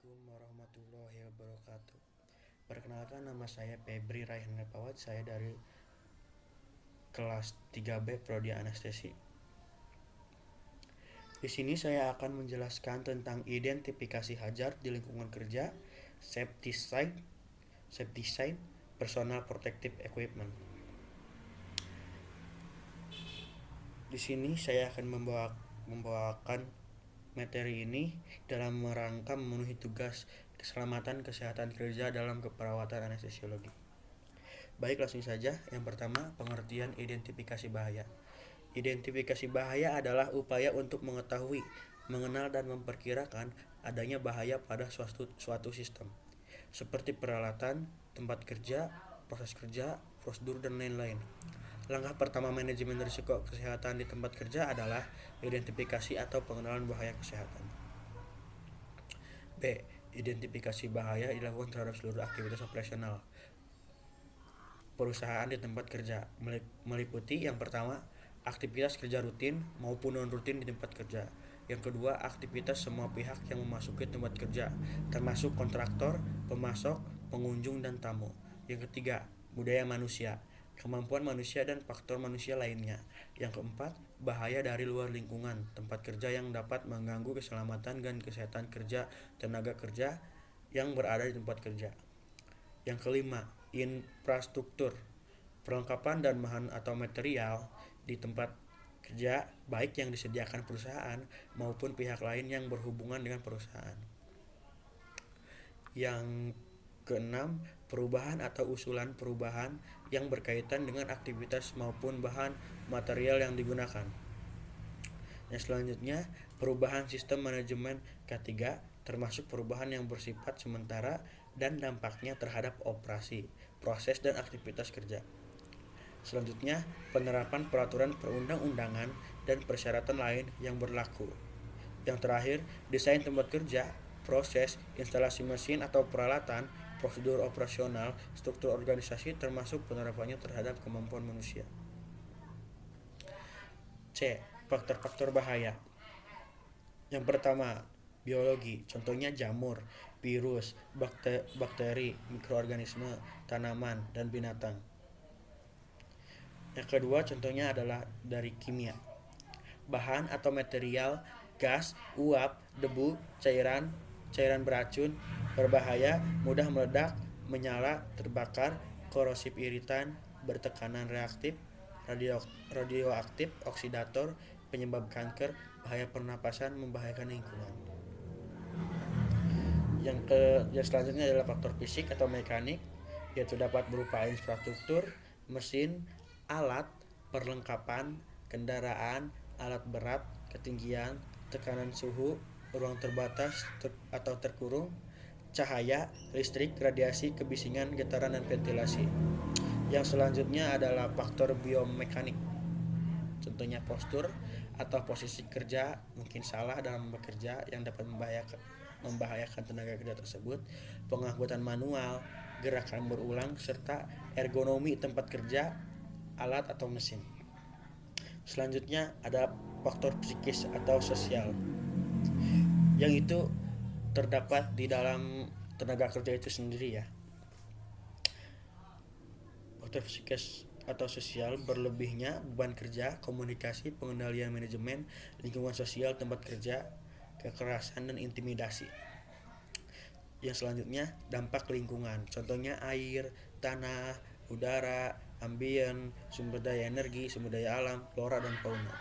Assalamualaikum warahmatullahi wabarakatuh. Perkenalkan, nama saya Febri Raihan Nepawat. Saya dari kelas 3B Prodi Anestesi. Di sini saya akan menjelaskan tentang identifikasi hazard di lingkungan kerja, safety sign, personal protective equipment. Di sini saya akan membawakan materi ini dalam rangka memenuhi tugas keselamatan kesehatan kerja dalam keperawatan anestesiologi. Baik, langsung saja. Yang pertama, pengertian identifikasi bahaya. Identifikasi bahaya adalah upaya untuk mengetahui, mengenal dan memperkirakan adanya bahaya pada suatu sistem, seperti peralatan, tempat kerja, proses kerja, prosedur, dan lain-lain. Langkah pertama manajemen risiko kesehatan di tempat kerja adalah identifikasi atau pengenalan bahaya kesehatan. B. Identifikasi bahaya dilakukan terhadap seluruh aktivitas operasional perusahaan di tempat kerja, meliputi yang pertama, aktivitas kerja rutin maupun non-rutin di tempat kerja. Yang kedua, aktivitas semua pihak yang memasuki tempat kerja, termasuk kontraktor, pemasok, pengunjung, dan tamu. Yang ketiga, budaya manusia, kemampuan manusia dan faktor manusia lainnya. Yang keempat, bahaya dari luar lingkungan tempat kerja yang dapat mengganggu keselamatan dan kesehatan kerja tenaga kerja yang berada di tempat kerja. Yang kelima, infrastruktur, perlengkapan dan bahan atau material di tempat kerja, baik yang disediakan perusahaan maupun pihak lain yang berhubungan dengan perusahaan. Yang keenam, perubahan atau usulan perubahan yang berkaitan dengan aktivitas maupun bahan material yang digunakan. Yang selanjutnya, perubahan sistem manajemen K3, termasuk perubahan yang bersifat sementara dan dampaknya terhadap operasi, proses, dan aktivitas kerja. Selanjutnya, penerapan peraturan perundang-undangan dan persyaratan lain yang berlaku. Yang terakhir, desain tempat kerja, proses, instalasi mesin atau peralatan, prosedur operasional, struktur organisasi, termasuk penerapannya terhadap kemampuan manusia. C. Faktor-faktor bahaya. Yang pertama, biologi, contohnya jamur, virus, bakteri, mikroorganisme, tanaman, dan binatang. Yang kedua, contohnya adalah dari kimia, bahan atau material, gas, uap, debu, cairan beracun, berbahaya, mudah meledak, menyala, terbakar, korosif, iritan, bertekanan, reaktif, radioaktif, oksidator, penyebab kanker, bahaya pernapasan, membahayakan lingkungan. Yang selanjutnya adalah faktor fisik atau mekanik, yaitu dapat berupa infrastruktur, mesin, alat, perlengkapan, kendaraan, alat berat, ketinggian, tekanan suhu, ruang terbatas atau terkurung, cahaya, listrik, radiasi, kebisingan, getaran, dan ventilasi. Yang selanjutnya adalah faktor biomekanik, contohnya postur atau posisi kerja mungkin salah dalam bekerja yang dapat membahayakan tenaga kerja tersebut, pengangkutan manual, gerakan berulang, serta ergonomi tempat kerja, alat atau mesin. Selanjutnya ada faktor psikis atau sosial, yang itu terdapat di dalam tenaga kerja itu sendiri ya. Faktor psikis atau sosial, berlebihnya beban kerja, komunikasi, pengendalian manajemen, lingkungan sosial tempat kerja, kekerasan, dan intimidasi. Yang selanjutnya, dampak lingkungan, contohnya air, tanah, udara, ambien, sumber daya energi, sumber daya alam, flora, dan fauna.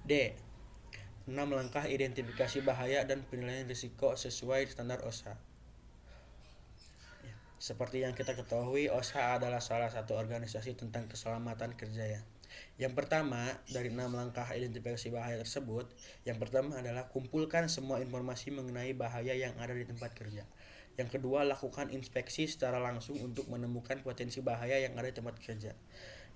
D. 6 langkah identifikasi bahaya dan penilaian risiko sesuai standar OSHA. Seperti yang kita ketahui, OSHA adalah salah satu organisasi tentang keselamatan kerja ya. Yang pertama, dari 6 langkah identifikasi bahaya tersebut, yang pertama adalah kumpulkan semua informasi mengenai bahaya yang ada di tempat kerja. Yang kedua, lakukan inspeksi secara langsung untuk menemukan potensi bahaya yang ada di tempat kerja.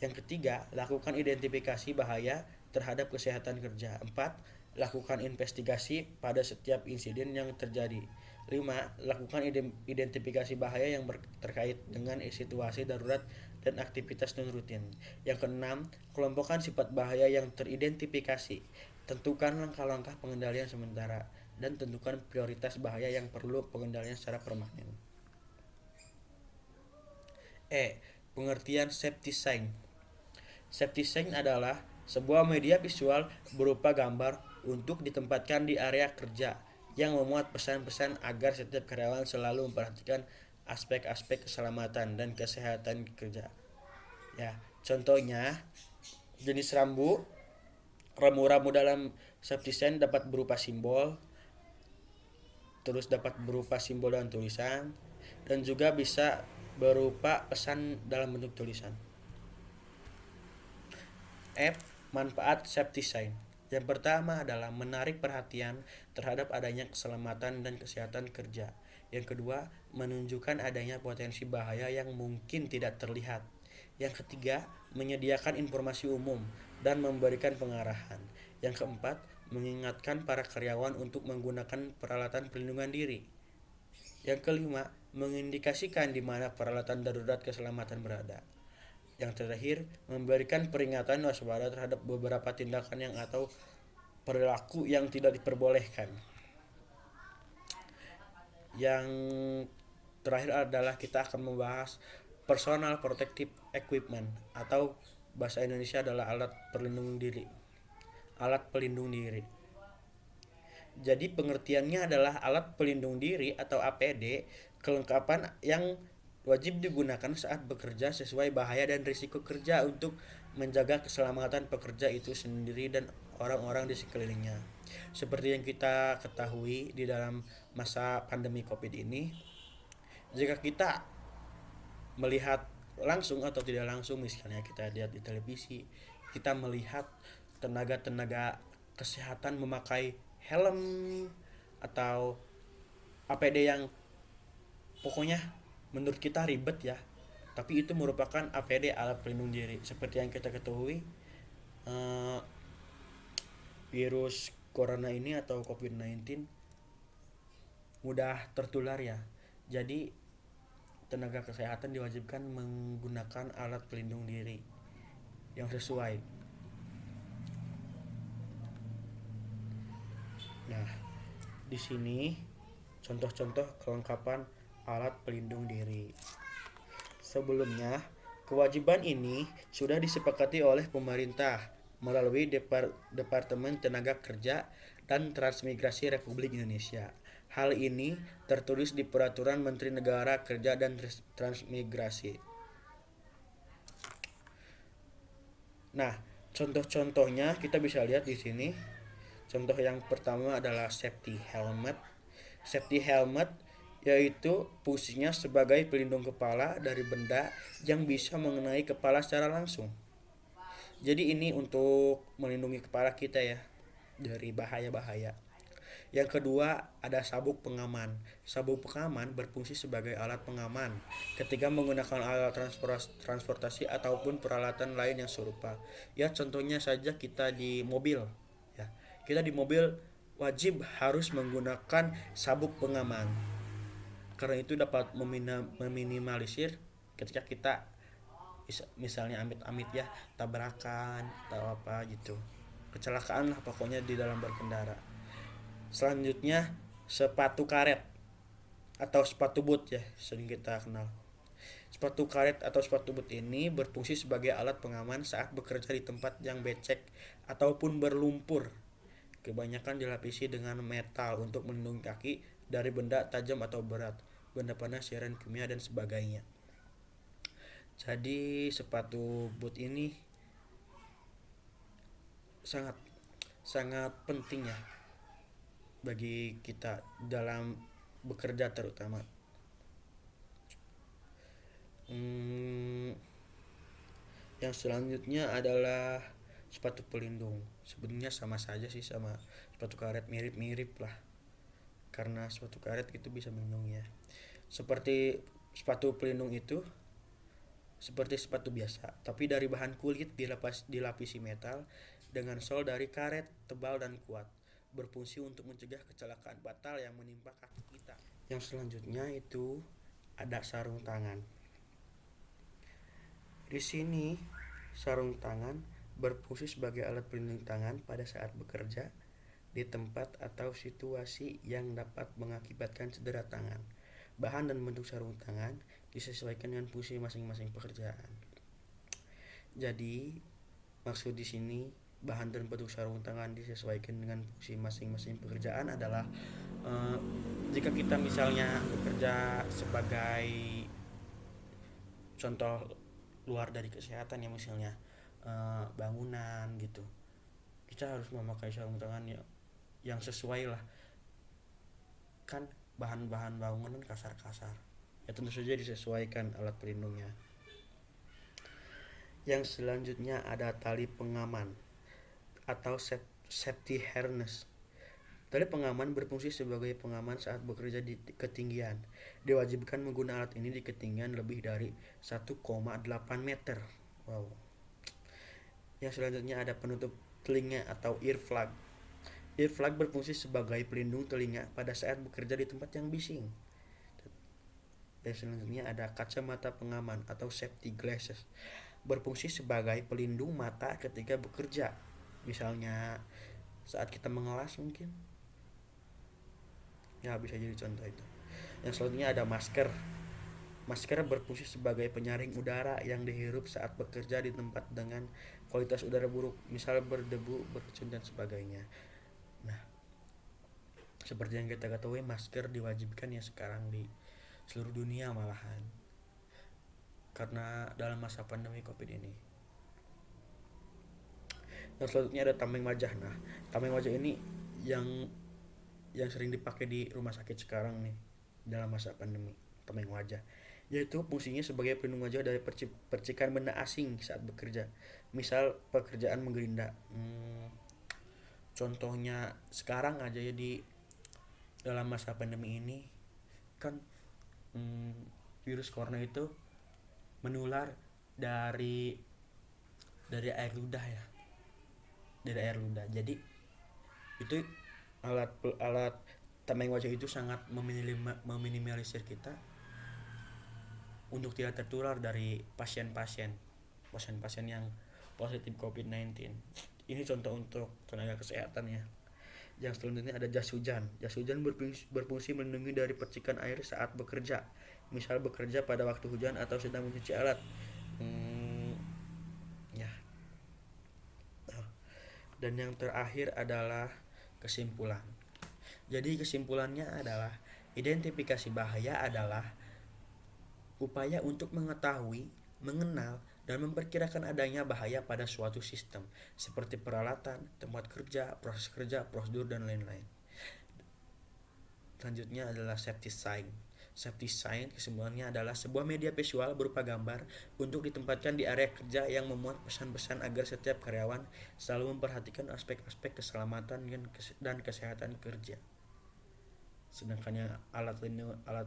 Yang ketiga, lakukan identifikasi bahaya terhadap kesehatan kerja. 4. Lakukan investigasi pada setiap insiden yang terjadi. 5. Lakukan identifikasi bahaya yang terkait dengan situasi darurat dan aktivitas non-rutin. Yang keenam, kelompokkan sifat bahaya yang teridentifikasi. Tentukan langkah-langkah pengendalian sementara. dan tentukan prioritas bahaya yang perlu pengendalian secara permanen. Pengertian safety sign. Safety sign adalah sebuah media visual berupa gambar untuk ditempatkan di area kerja yang memuat pesan-pesan agar setiap karyawan selalu memperhatikan aspek-aspek keselamatan dan kesehatan kerja. Ya, contohnya jenis rambu-rambu dalam safety sign dapat berupa simbol, terus dapat berupa simbol dan tulisan, dan juga bisa berupa pesan dalam bentuk tulisan. Manfaat safety sign. Yang pertama adalah menarik perhatian terhadap adanya keselamatan dan kesehatan kerja. Yang kedua, menunjukkan adanya potensi bahaya yang mungkin tidak terlihat. Yang ketiga, menyediakan informasi umum dan memberikan pengarahan. Yang keempat, mengingatkan para karyawan untuk menggunakan peralatan pelindungan diri. Yang kelima, mengindikasikan di mana peralatan darurat keselamatan berada. Yang terakhir, memberikan peringatan waspada terhadap beberapa tindakan yang atau perilaku yang tidak diperbolehkan. Yang terakhir adalah kita akan membahas personal protective equipment atau bahasa Indonesia adalah alat pelindung diri. Alat pelindung diri. Jadi pengertiannya adalah alat pelindung diri atau APD, kelengkapan yang wajib digunakan saat bekerja sesuai bahaya dan risiko kerja untuk menjaga keselamatan pekerja itu sendiri dan orang-orang di sekelilingnya. Seperti yang kita ketahui di dalam masa pandemi Covid ini, jika kita melihat langsung atau tidak langsung, misalnya kita lihat di televisi, kita melihat tenaga-tenaga kesehatan memakai helm atau APD yang pokoknya menurut kita ribet ya, tapi itu merupakan APD, alat pelindung diri. Seperti yang kita ketahui, virus corona ini atau COVID-19 mudah tertular ya. Jadi tenaga kesehatan diwajibkan menggunakan alat pelindung diri yang sesuai. Nah, di sini contoh-contoh kelengkapan alat pelindung diri. Sebelumnya, kewajiban ini sudah disepakati oleh pemerintah melalui Departemen Tenaga Kerja dan Transmigrasi Republik Indonesia. Hal ini tertulis di Peraturan Menteri Negara Kerja dan Transmigrasi. Nah, contoh-contohnya kita bisa lihat di sini. Contoh yang pertama adalah safety helmet. Safety helmet yaitu fungsinya sebagai pelindung kepala dari benda yang bisa mengenai kepala secara langsung. Jadi ini untuk melindungi kepala kita ya dari bahaya-bahaya. Yang kedua ada sabuk pengaman. Sabuk pengaman berfungsi sebagai alat pengaman ketika menggunakan alat transportasi ataupun peralatan lain yang serupa. Ya contohnya saja kita di mobil. Ya, kita di mobil wajib harus menggunakan sabuk pengaman. Karena itu dapat meminimalisir ketika kita misalnya amit-amit ya tabrakan atau apa gitu, kecelakaan lah pokoknya di dalam berkendara. Selanjutnya sepatu karet atau sepatu boot ya sering kita kenal. Sepatu karet atau sepatu boot ini berfungsi sebagai alat pengaman saat bekerja di tempat yang becek ataupun berlumpur. Kebanyakan dilapisi dengan metal untuk melindungi kaki dari benda tajam atau berat, benda panas, cairan kimia dan sebagainya. Jadi sepatu boot ini sangat penting ya bagi kita dalam bekerja terutama. Yang selanjutnya adalah sepatu pelindung. Sebenarnya sama saja sih sama sepatu karet, mirip-mirip lah. Karena sepatu karet itu bisa melindungi ya. Seperti sepatu pelindung itu seperti sepatu biasa, tapi dari bahan kulit dilapisi metal dengan sol dari karet tebal dan kuat. Berfungsi untuk mencegah kecelakaan fatal yang menimpa kaki kita. Yang selanjutnya itu ada sarung tangan. Di sini sarung tangan berfungsi sebagai alat pelindung tangan pada saat bekerja di tempat atau situasi yang dapat mengakibatkan cedera tangan. Bahan dan bentuk sarung tangan disesuaikan dengan fungsi masing-masing pekerjaan. Jadi, maksud di sini bahan dan bentuk sarung tangan disesuaikan dengan fungsi masing-masing pekerjaan adalah jika kita misalnya bekerja sebagai contoh luar dari kesehatan ya, misalnya bangunan gitu, kita harus memakai sarung tangan yang sesuai lah, kan bahan-bahan bangunan kasar-kasar ya, tentu saja disesuaikan alat pelindungnya. Yang selanjutnya ada tali pengaman atau safety harness. Tali pengaman berfungsi sebagai pengaman saat bekerja di ketinggian. Diwajibkan menggunakan alat ini di ketinggian lebih dari 1,8 meter. Wow. Yang selanjutnya ada penutup telinga atau earplug. Earplug berfungsi sebagai pelindung telinga pada saat bekerja di tempat yang bising. Yang selanjutnya ada kacamata pengaman atau safety glasses. Berfungsi sebagai pelindung mata ketika bekerja. Misalnya saat kita mengelas mungkin. Ya, bisa jadi contoh itu. Yang selanjutnya ada masker. Masker berfungsi sebagai penyaring udara yang dihirup saat bekerja di tempat dengan kualitas udara buruk, misal berdebu, beracun dan sebagainya. Nah, seperti yang kita ketahui, masker diwajibkan ya sekarang di seluruh dunia malahan, karena dalam masa pandemi COVID ini. Yang selanjutnya ada tameng wajah. Nah, tameng wajah ini yang sering dipakai di rumah sakit sekarang nih dalam masa pandemi. Tameng wajah yaitu fungsinya sebagai pelindung wajah dari percikan benda asing saat bekerja, misal pekerjaan menggerinda. Contohnya sekarang aja ya, di dalam masa pandemi ini kan virus corona itu menular dari air ludah ya, dari air ludah. Jadi itu alat tameng wajah itu sangat meminimalisir kita untuk tidak tertular dari pasien-pasien yang positif COVID-19. Ini contoh untuk tenaga kesehatan ya. Yang selanjutnya ada jas hujan. Jas hujan berfungsi melindungi dari percikan air saat bekerja, misal bekerja pada waktu hujan atau sedang mencuci alat. Dan yang terakhir adalah kesimpulan. Jadi kesimpulannya adalah identifikasi bahaya adalah upaya untuk mengetahui, mengenal, dan memperkirakan adanya bahaya pada suatu sistem seperti peralatan, tempat kerja, proses kerja, prosedur, dan lain-lain. Selanjutnya adalah safety sign. Safety sign kesimpulannya adalah sebuah media visual berupa gambar untuk ditempatkan di area kerja yang memuat pesan-pesan agar setiap karyawan selalu memperhatikan aspek-aspek keselamatan dan kesehatan kerja. Sedangkan yang alat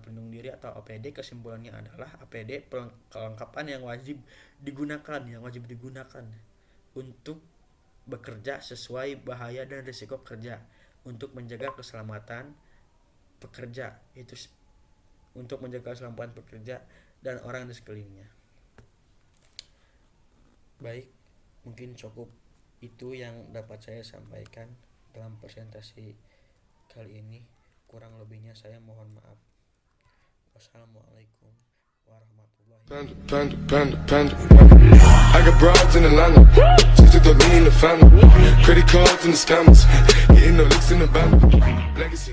pelindung diri atau APD kesimpulannya adalah APD kelengkapan yang wajib digunakan untuk bekerja sesuai bahaya dan risiko kerja untuk menjaga keselamatan pekerja, itu untuk menjaga keselamatan pekerja dan orang di sekelilingnya. Baik, mungkin cukup itu yang dapat saya sampaikan dalam presentasi kali ini. Kurang lebihnya saya mohon maaf. Wassalamualaikum warahmatullahi wabarakatuh. I got broads in Atlanta, just to throw me in the family. Credit cards and the scammers, getting no licks in the band. Legacy.